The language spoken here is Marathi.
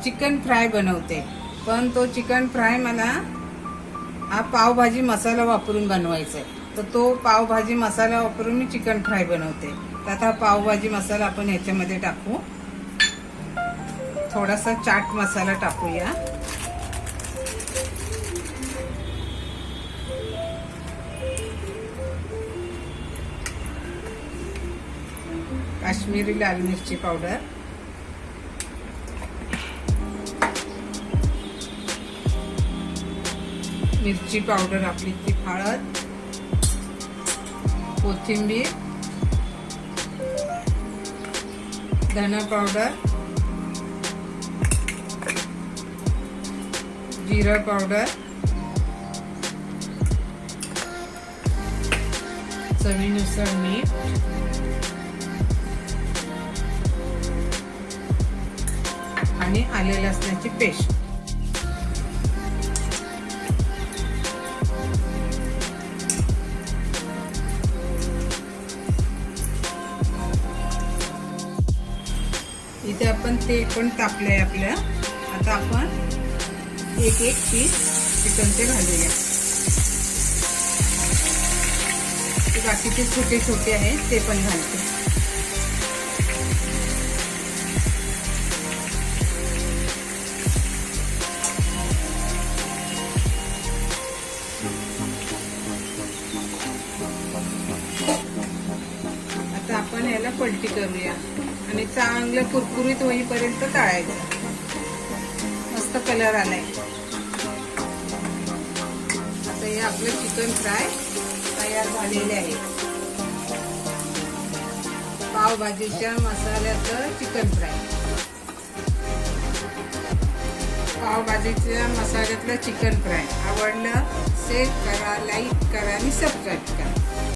चिकन फ्राय बनवते, पण तो चिकन फ्राय मला हा पावभाजी मसाला वापरून बनवायचा आहे. तर तो पावभाजी मसाला वापरून मी चिकन फ्राय बनवते. तर आता पावभाजी मसाला आपण ह्याच्यामध्ये टाकू. थोडासा चाट मसाला टाकूया. काश्मीरी लाल मिरची पावडर, मिरची पावडर आपली ती, हळद, कोथिंबीर, धना पावडर, जिरा पावडर, चवीनुसार मीठ, आणि आले लसणाची पेस्ट. इथे आपण ते पण तापलंय आपलं. आता आपण एक एक पीस चिकनचे घालूया. ते बाकीचे छोटे छोटे आहेत ते पण घालते. आता आपण याला पलटी करूया आणि चांगलं कुरकुरीत होईपर्यंत तळायचं. मस्त कलर आलाय. आता हे आपलं चिकन फ्राय तयार झालेले आहे. पावभाजीच्या मसाल्याचं चिकन फ्राय. पावभाजीच्या मसाल्यातलं चिकन फ्राय आवडलं, शेअर करा, लाईक करा आणि सबस्क्राईब करा.